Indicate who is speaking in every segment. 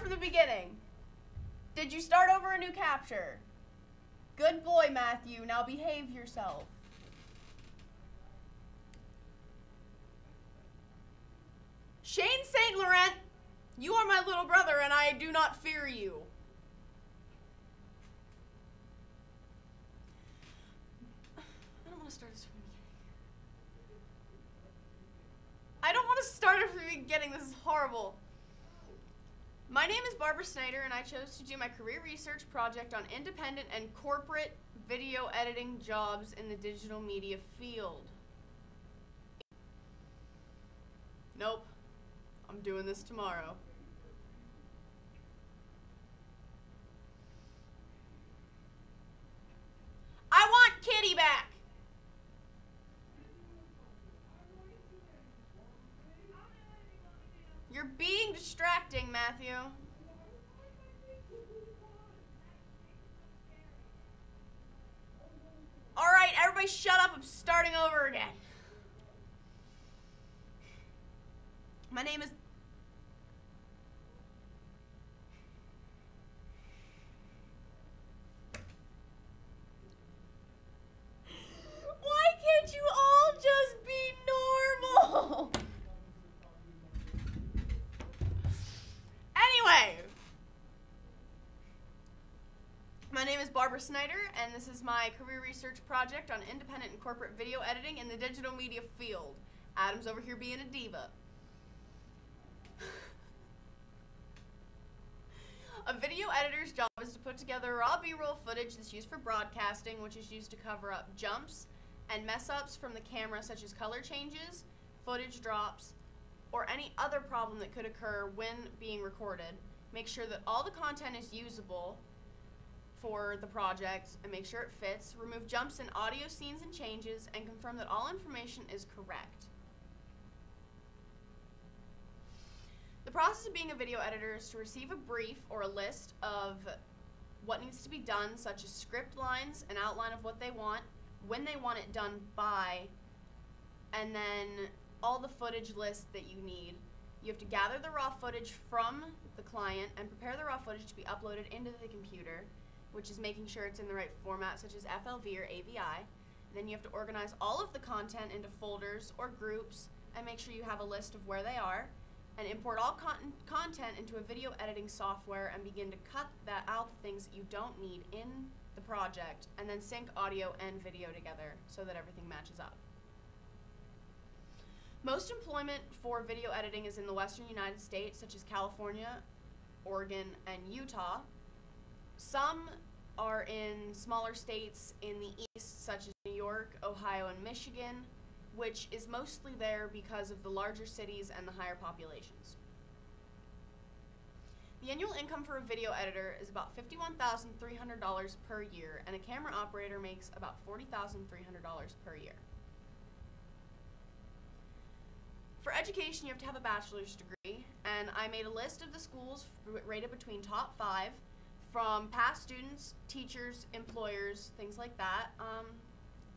Speaker 1: from the beginning. Did you start over a new capture? Good boy, Matthew. Now behave yourself. Shane St. Laurent, you are my little brother and I do not fear you. I don't want to start this from the beginning. I don't want to start it from the beginning. This is horrible. My name is Barbara Snyder, and I chose to do my career research project on independent and corporate video editing jobs in the digital media field. Nope. I'm doing this tomorrow. I want Kitty back! You're being distracting, Matthew. Alright, everybody shut up. I'm starting over again. My name is... Why can't you all just be normal? Anyway, my name is Barbara Snyder, and this is my career research project on independent and corporate video editing in the digital media field. Adam's over here being a diva. A video editor's job is to put together raw B-roll footage that's used for broadcasting, which is used to cover up jumps and mess-ups from the camera, such as color changes, footage drops, or any other problem that could occur when being recorded. Make sure that all the content is usable for the project and make sure it fits. Remove jumps in audio scenes and changes and confirm that all information is correct. The process of being a video editor is to receive a brief or a list of what needs to be done, such as script lines, an outline of what they want, when they want it done by, and then all the footage lists that you need. You have to gather the raw footage from the client and prepare the raw footage to be uploaded into the computer, which is making sure it's in the right format, such as FLV or AVI. Then you have to organize all of the content into folders or groups and make sure you have a list of where they are, and import all content into a video editing software and begin to cut out the things that you don't need in the project, and then sync audio and video together so that everything matches up. Most employment for video editing is in the western United States, such as California, Oregon, and Utah. Some are in smaller states in the east, such as New York, Ohio, and Michigan, which is mostly there because of the larger cities and the higher populations. The annual income for a video editor is about $51,300 per year, and a camera operator makes about $40,300 per year. For education, you have to have a bachelor's degree, and I made a list of the schools rated between top 5 from past students, teachers, employers, things like that,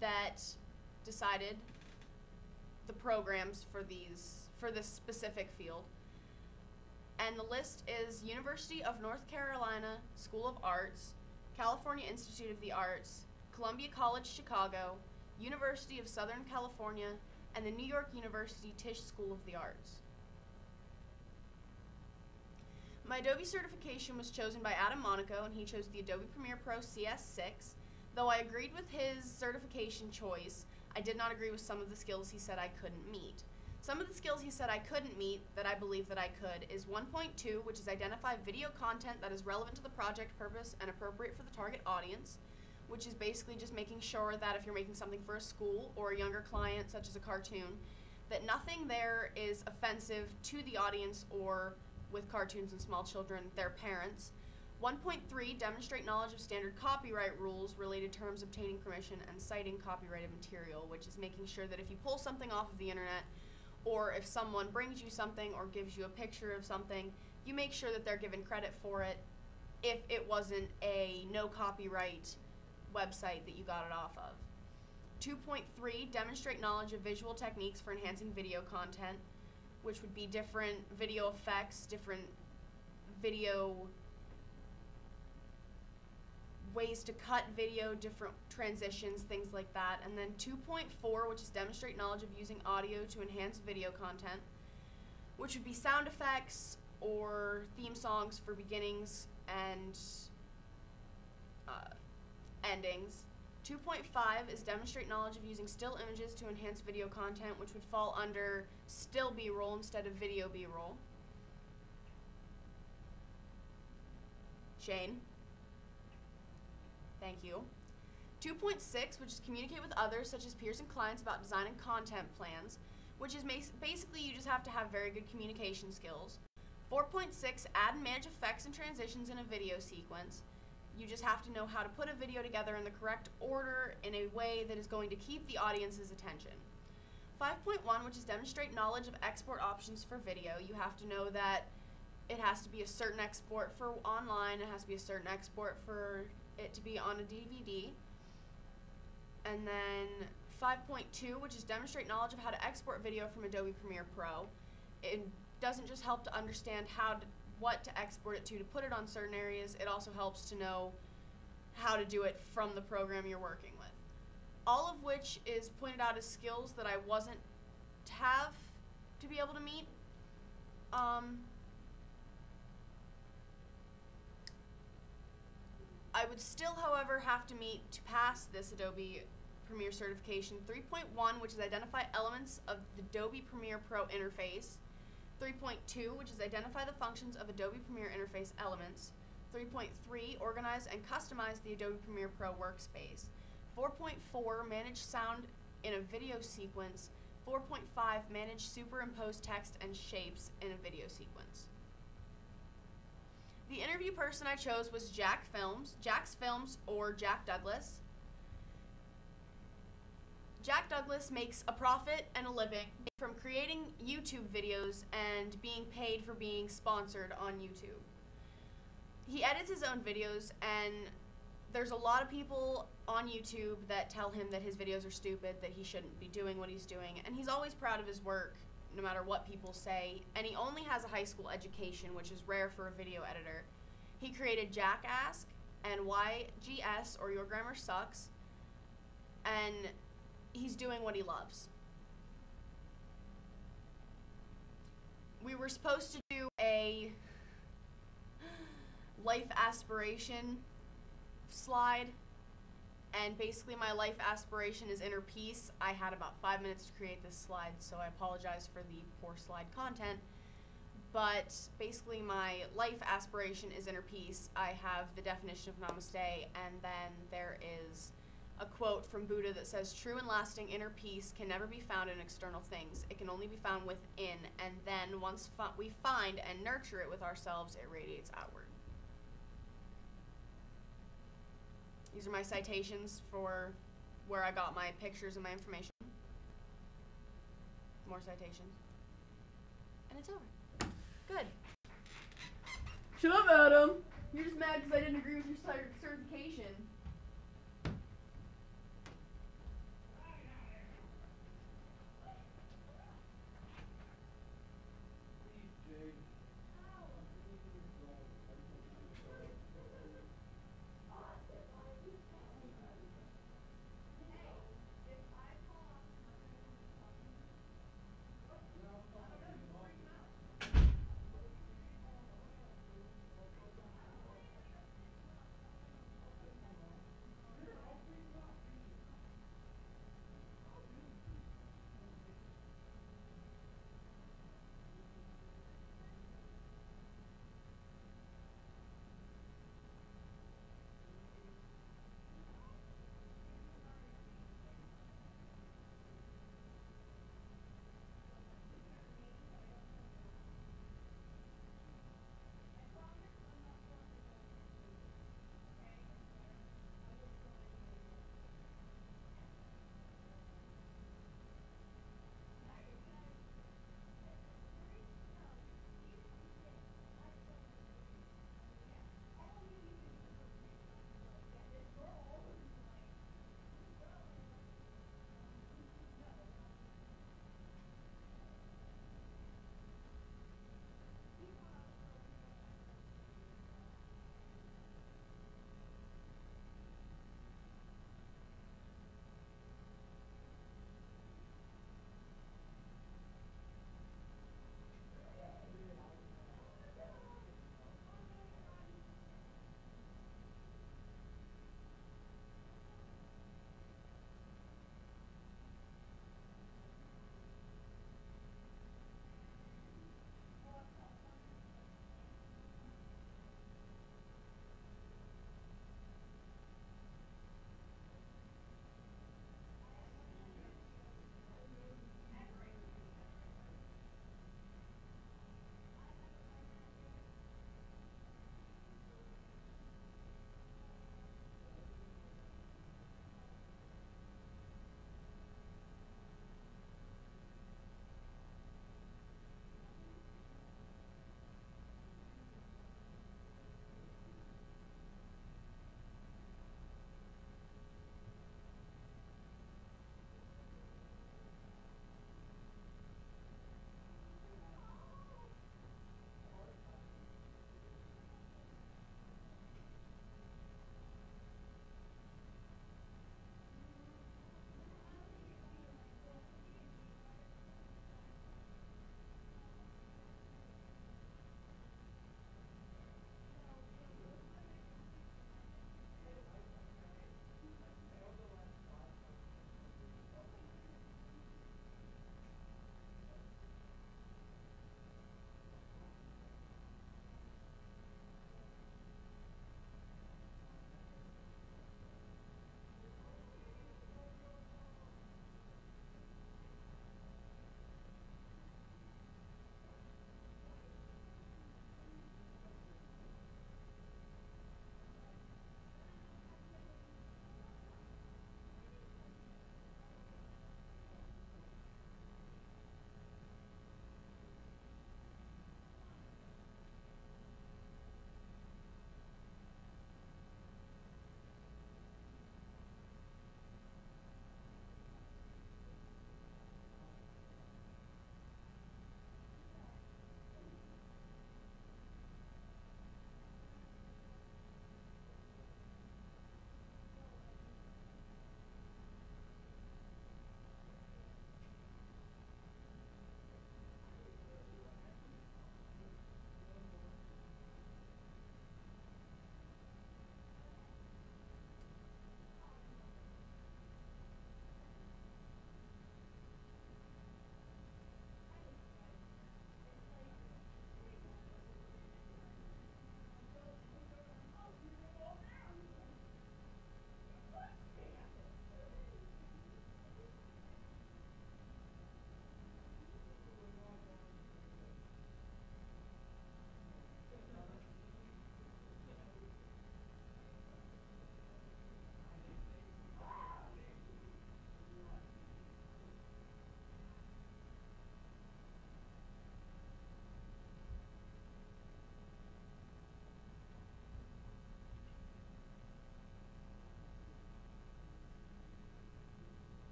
Speaker 1: that decided the programs for this specific field. And the list is University of North Carolina School of Arts, California Institute of the Arts, Columbia College Chicago, University of Southern California, and the New York University Tisch School of the Arts. My Adobe certification was chosen by Adam Monaco, and he chose the Adobe Premiere Pro CS6. Though I agreed with his certification choice, I did not agree with some of the skills he said I couldn't meet. Some of the skills he said I couldn't meet that I believe that I could is 1.2, which is identify video content that is relevant to the project purpose and appropriate for the target audience, which is basically just making sure that if you're making something for a school or a younger client, such as a cartoon, that nothing there is offensive to the audience or, with cartoons and small children, their parents. 1.3, demonstrate knowledge of standard copyright rules, related terms, obtaining permission, and citing copyrighted material, which is making sure that if you pull something off of the internet, or if someone brings you something or gives you a picture of something, you make sure that they're given credit for it if it wasn't a no copyright website that you got it off of. 2.3, demonstrate knowledge of visual techniques for enhancing video content, which would be different video effects, different video, ways to cut video, different transitions, things like that. And then 2.4, which is demonstrate knowledge of using audio to enhance video content, which would be sound effects or theme songs for beginnings and endings. 2.5 is demonstrate knowledge of using still images to enhance video content, which would fall under still B-roll instead of video B-roll. Shane. Thank you. 2.6, which is communicate with others, such as peers and clients, about designing content plans, which is basically you just have to have very good communication skills. 4.6, add and manage effects and transitions in a video sequence. You just have to know how to put a video together in the correct order in a way that is going to keep the audience's attention. 5.1, which is demonstrate knowledge of export options for video. You have to know that it has to be a certain export for online, it has to be a certain export for it to be on a DVD. And then 5.2, which is demonstrate knowledge of how to export video from Adobe Premiere Pro. It doesn't just help to understand what to export it to put it on certain areas, it also helps to know how to do it from the program you're working with. All of which is pointed out as skills that I wasn't have to be able to meet. I would still, however, have to meet to pass this Adobe Premiere certification 3.1, which is identify elements of the Adobe Premiere Pro interface. 3.2, which is identify the functions of Adobe Premiere interface elements. 3.3, organize and customize the Adobe Premiere Pro workspace. 4.4, manage sound in a video sequence. 4.5, manage superimposed text and shapes in a video sequence. The interview person I chose was Jack's Films, or Jack Douglas. Jack Douglas makes a profit and a living from creating YouTube videos and being paid for being sponsored on YouTube. He edits his own videos, and there's a lot of people on YouTube that tell him that his videos are stupid, that he shouldn't be doing what he's doing, and he's always proud of his work, no matter what people say, and he only has a high school education, which is rare for a video editor. He created Jackass and YGS, or Your Grammar Sucks, and he's doing what he loves. We were supposed to do a life aspiration slide, and basically my life aspiration is inner peace. I had about 5 minutes to create this slide, so I apologize for the poor slide content, but basically my life aspiration is inner peace. I have the definition of namaste, and then there is a quote from Buddha that says, true and lasting inner peace can never be found in external things. It can only be found within, and then once we find and nurture it with ourselves, it radiates outward. These are my citations for where I got my pictures and my information. More citations. And it's over. Good. Shut up, Adam! You're just mad because I didn't agree with your certification.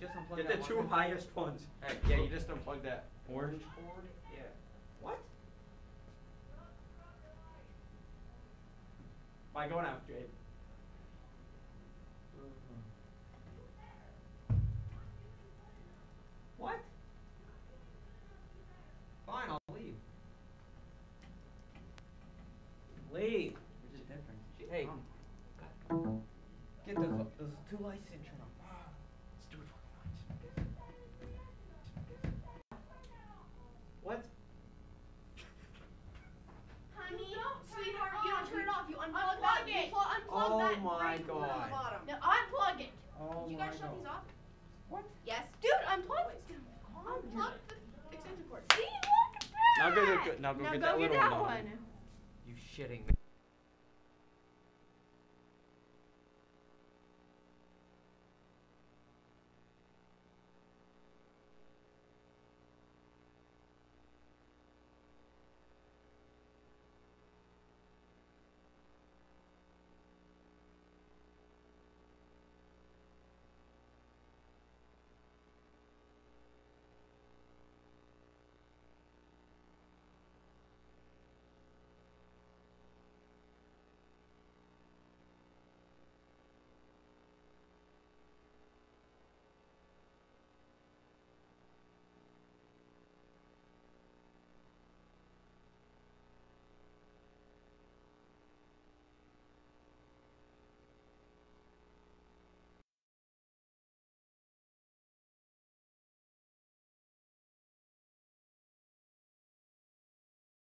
Speaker 2: just unplug
Speaker 3: Get
Speaker 2: that
Speaker 3: the two
Speaker 2: one.
Speaker 3: highest ones.
Speaker 2: Hey, yeah, you just unplug that orange cord. Yeah. What? Bye, go now, Jade. What? Fine, I'll leave. Leave. There's a difference. Hey. Get those two lights and turn on. Let's do it for the lights. What?
Speaker 1: Honey, sweetheart, you don't turn it off. You unplug that. You unplug that.
Speaker 2: Oh my
Speaker 1: right
Speaker 2: God.
Speaker 1: on the bottom. Now unplug it.
Speaker 2: Oh
Speaker 1: Did you guys shut these off?
Speaker 2: What?
Speaker 1: Yes. Dude, unplug it. Unplug the extension cord. See, look at that.
Speaker 2: Now go get that little
Speaker 1: that
Speaker 2: one.
Speaker 1: one.
Speaker 2: You shitting me.